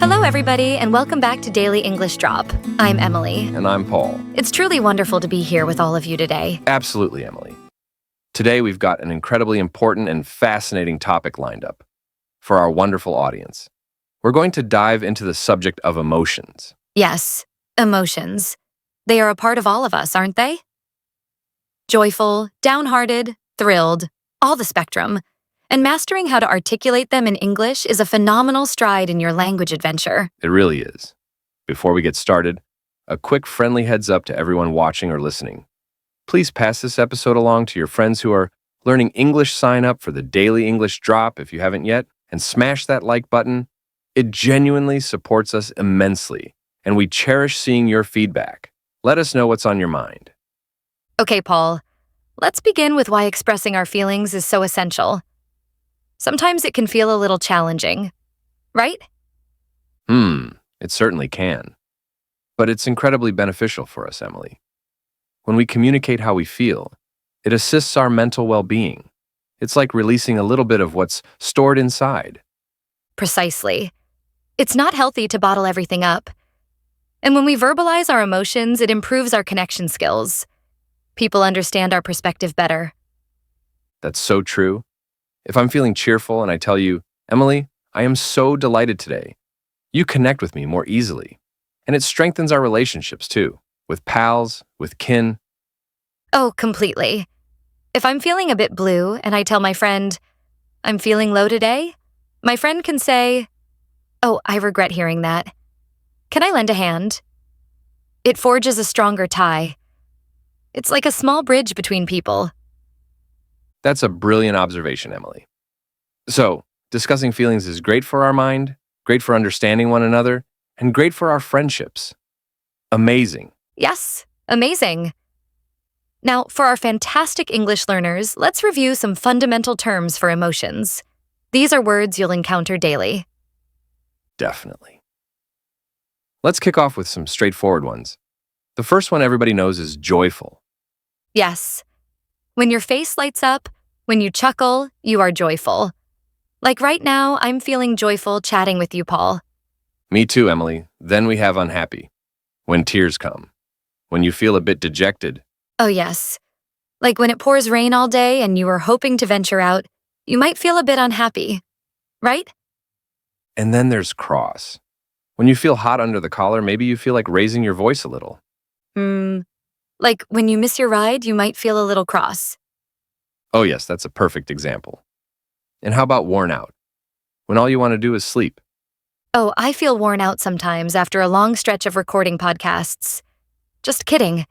Hello, everybody, and welcome back to Daily English Drop. I'm Emily. And I'm Paul. It's truly wonderful to be here with all of you today. Absolutely, Emily. Today, we've got an incredibly important and fascinating topic lined up for our wonderful audience. We're going to dive into the subject of emotions. Yes, emotions. They are a part of all of us, aren't they? Joyful, downhearted, thrilled, all the spectrum. And mastering how to articulate them in English is a phenomenal stride in your language adventure. It really is. Before we get started, a quick friendly heads up to everyone watching or listening. Please pass this episode along to your friends who are learning English. Sign up for the Daily English Drop if you haven't yet, and smash that like button. It genuinely supports us immensely, and we cherish seeing your feedback. Let us know what's on your mind. Okay, Paul, let's begin with why expressing our feelings is so essential. Sometimes it can feel a little challenging, right? It certainly can. But it's incredibly beneficial for us, Emily. When we communicate how we feel, it assists our mental well-being. It's like releasing a little bit of what's stored inside. Precisely. It's not healthy to bottle everything up. And when we verbalize our emotions, it improves our connection skills. People understand our perspective better. That's so true. If I'm feeling cheerful and I tell you, Emily, I am so delighted today, you connect with me more easily. And it strengthens our relationships too, with pals, with kin. Oh, completely. If I'm feeling a bit blue and I tell my friend, I'm feeling low today, my friend can say, oh, I regret hearing that. Can I lend a hand? It forges a stronger tie. It's like a small bridge between people. That's a brilliant observation, Emily. So, discussing feelings is great for our mind, great for understanding one another, and great for our friendships. Amazing. Yes, amazing. Now, for our fantastic English learners, let's review some fundamental terms for emotions. These are words you'll encounter daily. Definitely. Let's kick off with some straightforward ones. The first one everybody knows is joyful. Yes. When your face lights up, when you chuckle, you are joyful. Like right now, I'm feeling joyful chatting with you, Paul. Me too, Emily. Then we have unhappy. When tears come. When you feel a bit dejected. Oh, yes. Like when it pours rain all day and you are hoping to venture out, you might feel a bit unhappy, right? And then there's cross. When you feel hot under the collar, maybe you feel like raising your voice a little. Like when you miss your ride, you might feel a little cross. Oh yes, that's a perfect example. And how about worn out? When all you want to do is sleep. Oh, I feel worn out sometimes after a long stretch of recording podcasts. Just kidding.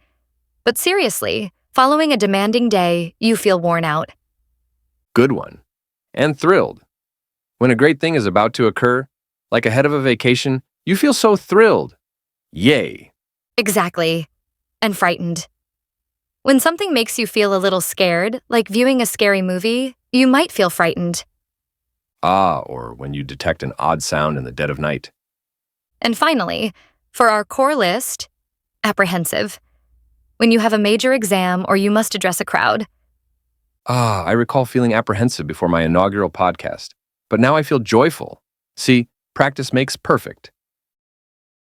But seriously, following a demanding day, you feel worn out. Good one. And thrilled. When a great thing is about to occur, like ahead of a vacation, you feel so thrilled. Yay. Exactly. And frightened. When something makes you feel a little scared, like viewing a scary movie, you might feel frightened. Or when you detect an odd sound in the dead of night. And finally, for our core list, apprehensive. When you have a major exam or you must address a crowd. I recall feeling apprehensive before my inaugural podcast, but now I feel joyful. See, practice makes perfect.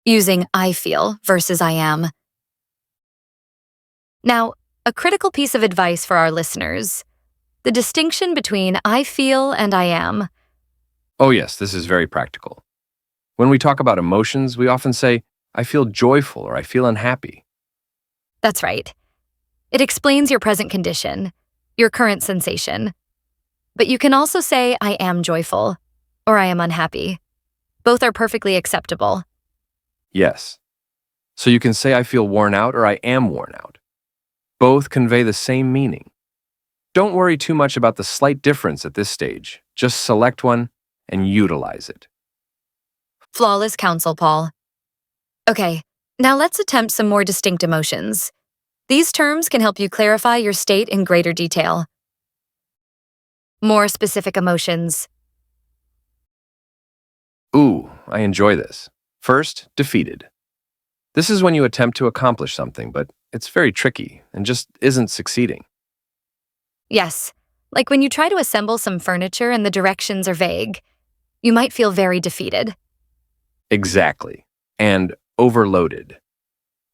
Using I feel versus I am. Now, a critical piece of advice for our listeners. The distinction between I feel and I am. Oh yes, this is very practical. When we talk about emotions, we often say, I feel joyful or I feel unhappy. That's right. It explains your present condition, your current sensation. But you can also say I am joyful or I am unhappy. Both are perfectly acceptable. Yes. So you can say I feel worn out or I am worn out. Both convey the same meaning. Don't worry too much about the slight difference at this stage. Just select one and utilize it. Flawless counsel, Paul. Okay, now let's attempt some more distinct emotions. These terms can help you clarify your state in greater detail. More specific emotions. Ooh, I enjoy this. First, defeated. This is when you attempt to accomplish something, but it's very tricky and just isn't succeeding. Yes, like when you try to assemble some furniture and the directions are vague. You might feel very defeated. Exactly. And overloaded.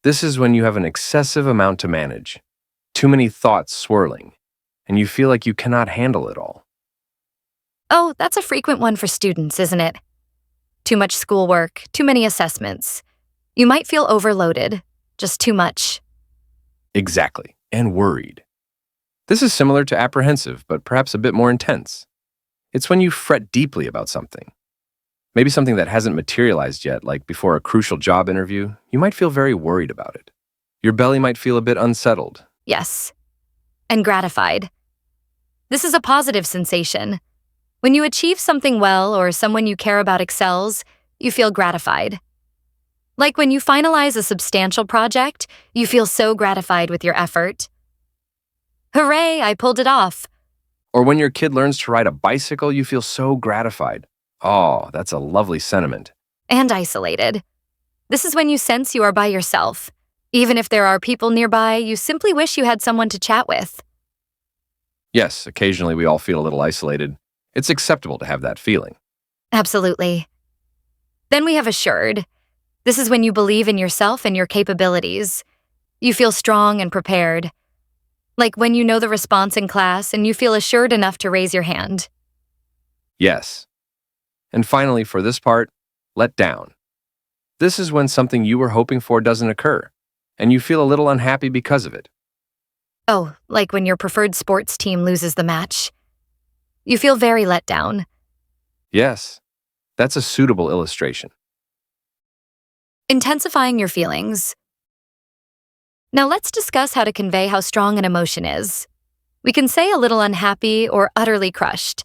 This is when you have an excessive amount to manage, too many thoughts swirling, and you feel like you cannot handle it all. Oh, that's a frequent one for students, isn't it? Too much schoolwork, too many assessments. You might feel overloaded, just too much. Exactly. And worried. This is similar to apprehensive, but perhaps a bit more intense. It's when you fret deeply about something. Maybe something that hasn't materialized yet, like before a crucial job interview, you might feel very worried about it. Your belly might feel a bit unsettled. Yes. And gratified. This is a positive sensation. When you achieve something well or someone you care about excels, you feel gratified. Like when you finalize a substantial project, you feel so gratified with your effort. Hooray, I pulled it off. Or when your kid learns to ride a bicycle, you feel so gratified. Oh, that's a lovely sentiment. And isolated. This is when you sense you are by yourself. Even if there are people nearby, you simply wish you had someone to chat with. Yes, occasionally we all feel a little isolated. It's acceptable to have that feeling. Absolutely. Then we have assured. This is when you believe in yourself and your capabilities. You feel strong and prepared. Like when you know the response in class and you feel assured enough to raise your hand. Yes. And finally, for this part, let down. This is when something you were hoping for doesn't occur, and you feel a little unhappy because of it. Oh, like when your preferred sports team loses the match. You feel very let down. Yes, that's a suitable illustration. Intensifying your feelings. Now let's discuss how to convey how strong an emotion is. We can say a little unhappy or utterly crushed.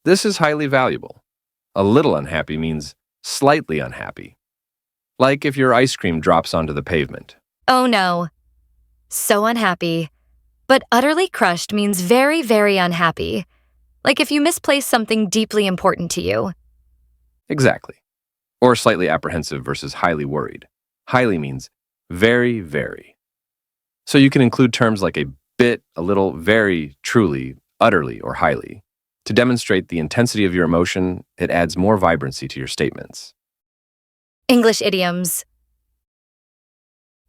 This is highly valuable. A little unhappy means slightly unhappy. Like if your ice cream drops onto the pavement. Oh no. So unhappy. But utterly crushed means very, very unhappy. Like if you misplace something deeply important to you. Exactly. Or slightly apprehensive versus highly worried. Highly means very, very. So you can include terms like a bit, a little, very, truly, utterly, or highly. To demonstrate the intensity of your emotion, it adds more vibrancy to your statements. English idioms.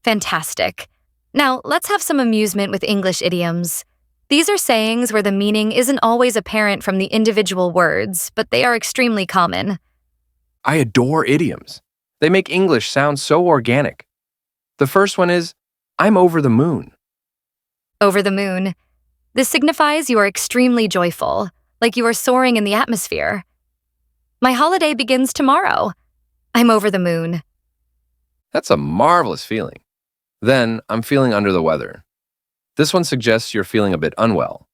Fantastic. Now, let's have some amusement with English idioms. These are sayings where the meaning isn't always apparent from the individual words, but they are extremely common. I adore idioms. They make English sound so organic. The first one is, I'm over the moon. Over the moon. This signifies you are extremely joyful, like you are soaring in the atmosphere. My holiday begins tomorrow. I'm over the moon. That's a marvelous feeling. Then, I'm feeling under the weather. This one suggests you're feeling a bit unwell.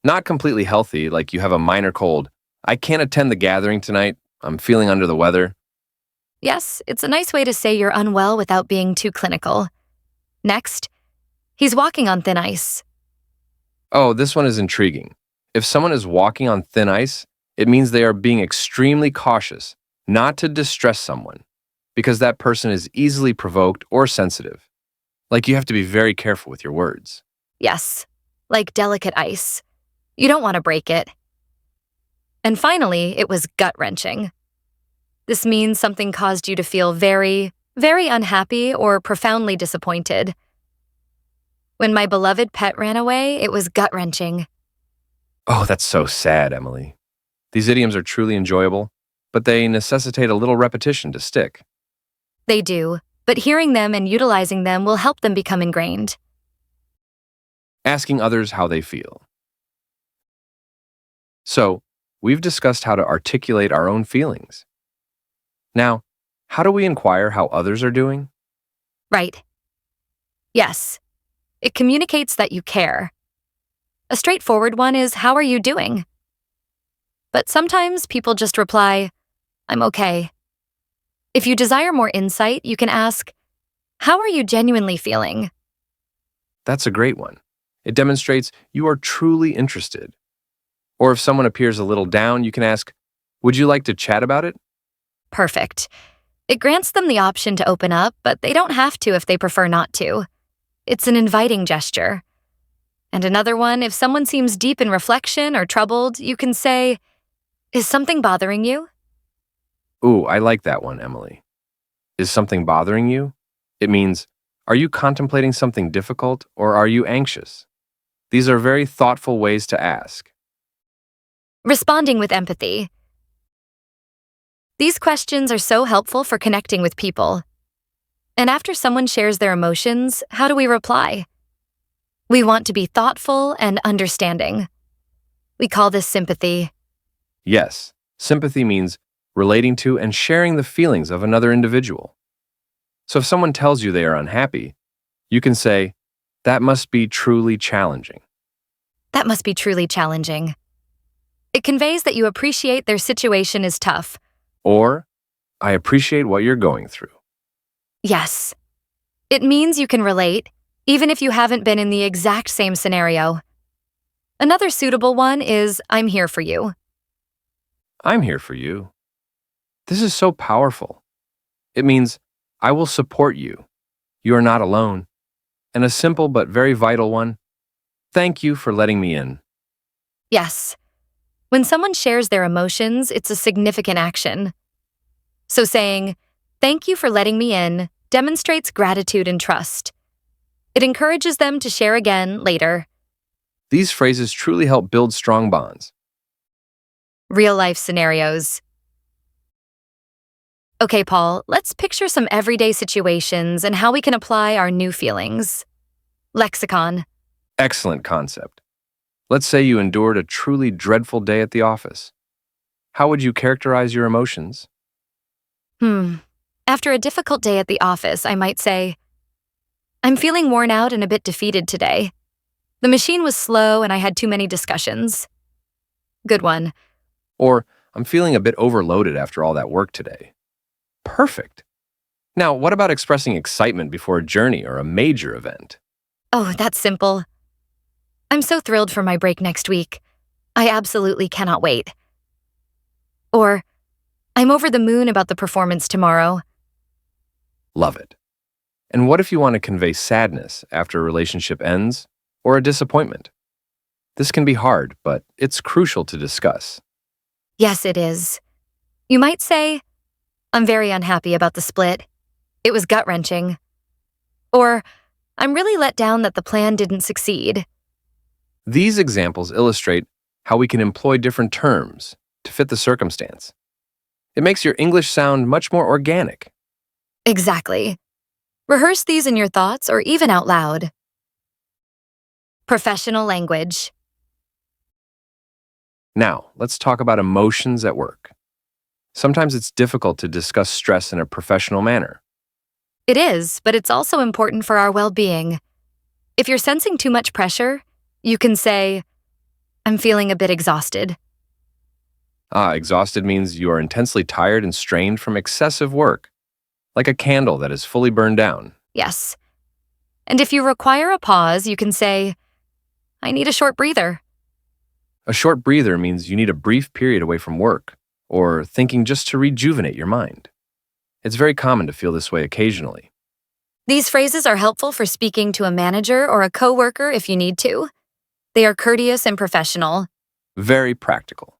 Not completely healthy, like you have a minor cold. I can't attend the gathering tonight. I'm feeling under the weather. Yes, it's a nice way to say you're unwell without being too clinical. Next, he's walking on thin ice. Oh, this one is intriguing. If someone is walking on thin ice, it means they are being extremely cautious, not to distress someone, because that person is easily provoked or sensitive. Like you have to be very careful with your words. Yes, like delicate ice. You don't want to break it. And finally, it was gut-wrenching. This means something caused you to feel very, very unhappy or profoundly disappointed. When my beloved pet ran away, it was gut-wrenching. Oh, that's so sad, Emily. These idioms are truly enjoyable, but they necessitate a little repetition to stick. They do, but hearing them and utilizing them will help them become ingrained. Asking others how they feel. So, we've discussed how to articulate our own feelings. Now, how do we inquire how others are doing? Right. Yes. It communicates that you care. A straightforward one is, how are you doing? But sometimes people just reply, I'm okay. If you desire more insight, you can ask, how are you genuinely feeling? That's a great one. It demonstrates you are truly interested. Or if someone appears a little down, you can ask, would you like to chat about it? Perfect. It grants them the option to open up, but they don't have to if they prefer not to. It's an inviting gesture. And another one, if someone seems deep in reflection or troubled, you can say, is something bothering you? Ooh, I like that one, Emily. Is something bothering you? It means, are you contemplating something difficult or are you anxious? These are very thoughtful ways to ask. Responding with empathy. These questions are so helpful for connecting with people. And after someone shares their emotions, how do we reply? We want to be thoughtful and understanding. We call this sympathy. Yes, sympathy means relating to and sharing the feelings of another individual. So if someone tells you they are unhappy, you can say, that must be truly challenging. That must be truly challenging. It conveys that you appreciate their situation is tough. Or, I appreciate what you're going through. Yes. It means you can relate, even if you haven't been in the exact same scenario. Another suitable one is, I'm here for you. I'm here for you. This is so powerful. It means, I will support you. You are not alone. And a simple but very vital one, thank you for letting me in. Yes. When someone shares their emotions, it's a significant action. So saying, thank you for letting me in, demonstrates gratitude and trust. It encourages them to share again later. These phrases truly help build strong bonds. Real-life scenarios. Okay, Paul, let's picture some everyday situations and how we can apply our new feelings. Lexicon. Excellent concept. Let's say you endured a truly dreadful day at the office. How would you characterize your emotions? After a difficult day at the office, I might say, I'm feeling worn out and a bit defeated today. The machine was slow and I had too many discussions. Good one. Or, I'm feeling a bit overloaded after all that work today. Perfect. Now, what about expressing excitement before a journey or a major event? Oh, that's simple. I'm so thrilled for my break next week. I absolutely cannot wait. Or, I'm over the moon about the performance tomorrow. Love it. And what if you want to convey sadness after a relationship ends or a disappointment? This can be hard, but it's crucial to discuss. Yes, it is. You might say, I'm very unhappy about the split. It was gut-wrenching. Or, I'm really let down that the plan didn't succeed. These examples illustrate how we can employ different terms to fit the circumstance. It makes your English sound much more organic. Exactly. Rehearse these in your thoughts or even out loud. Professional language. Now, let's talk about emotions at work. Sometimes it's difficult to discuss stress in a professional manner. It is, but it's also important for our well-being. If you're sensing too much pressure, you can say, I'm feeling a bit exhausted. Exhausted means you are intensely tired and strained from excessive work, like a candle that is fully burned down. Yes. And if you require a pause, you can say, I need a short breather. A short breather means you need a brief period away from work or thinking just to rejuvenate your mind. It's very common to feel this way occasionally. These phrases are helpful for speaking to a manager or a coworker if you need to. They are courteous and professional. Very practical.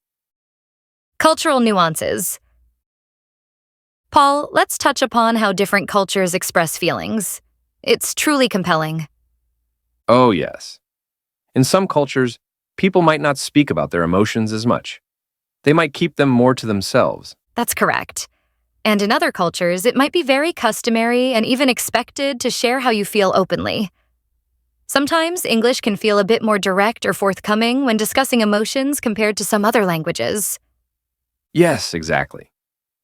Cultural nuances. Paul, let's touch upon how different cultures express feelings. It's truly compelling. Oh, yes. In some cultures, people might not speak about their emotions as much. They might keep them more to themselves. That's correct. And in other cultures, it might be very customary and even expected to share how you feel openly. Sometimes English can feel a bit more direct or forthcoming when discussing emotions compared to some other languages. Yes, exactly.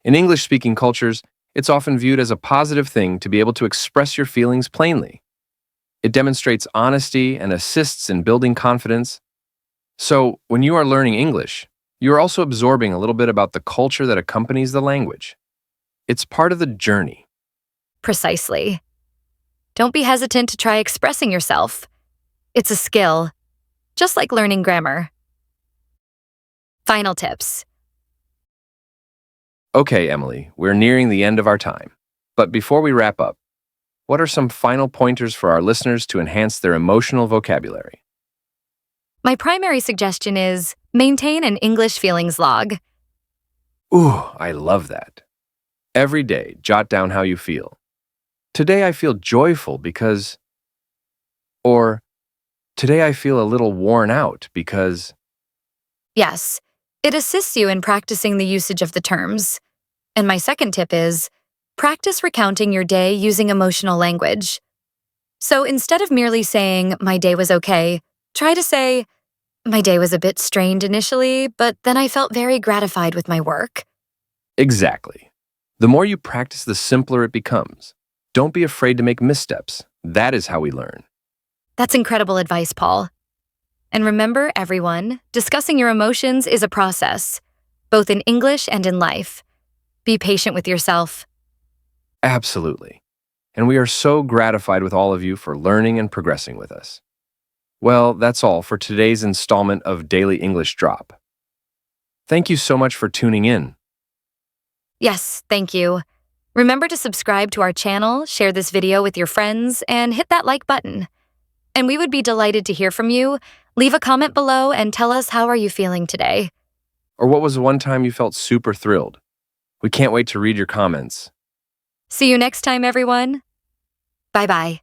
In English-speaking cultures, it's often viewed as a positive thing to be able to express your feelings plainly. It demonstrates honesty and assists in building confidence. So, when you are learning English, you are also absorbing a little bit about the culture that accompanies the language. It's part of the journey. Precisely. Don't be hesitant to try expressing yourself. It's a skill, just like learning grammar. Final tips. Okay, Emily, we're nearing the end of our time. But before we wrap up, what are some final pointers for our listeners to enhance their emotional vocabulary? My primary suggestion is maintain an English feelings log. Ooh, I love that. Every day, jot down how you feel. Today I feel joyful because, or today I feel a little worn out because. Yes, it assists you in practicing the usage of the terms. And my second tip is practice recounting your day using emotional language. So instead of merely saying, my day was okay, try to say, my day was a bit strained initially, but then I felt very gratified with my work. Exactly. The more you practice, the simpler it becomes. Don't be afraid to make missteps. That is how we learn. That's incredible advice, Paul. And remember, everyone, discussing your emotions is a process, both in English and in life. Be patient with yourself. Absolutely. And we are so gratified with all of you for learning and progressing with us. Well, that's all for today's installment of Daily English Drop. Thank you so much for tuning in. Yes, thank you. Remember to subscribe to our channel, share this video with your friends, and hit that like button. And we would be delighted to hear from you. Leave a comment below and tell us how are you feeling today. Or what was the one time you felt super thrilled? We can't wait to read your comments. See you next time, everyone. Bye-bye.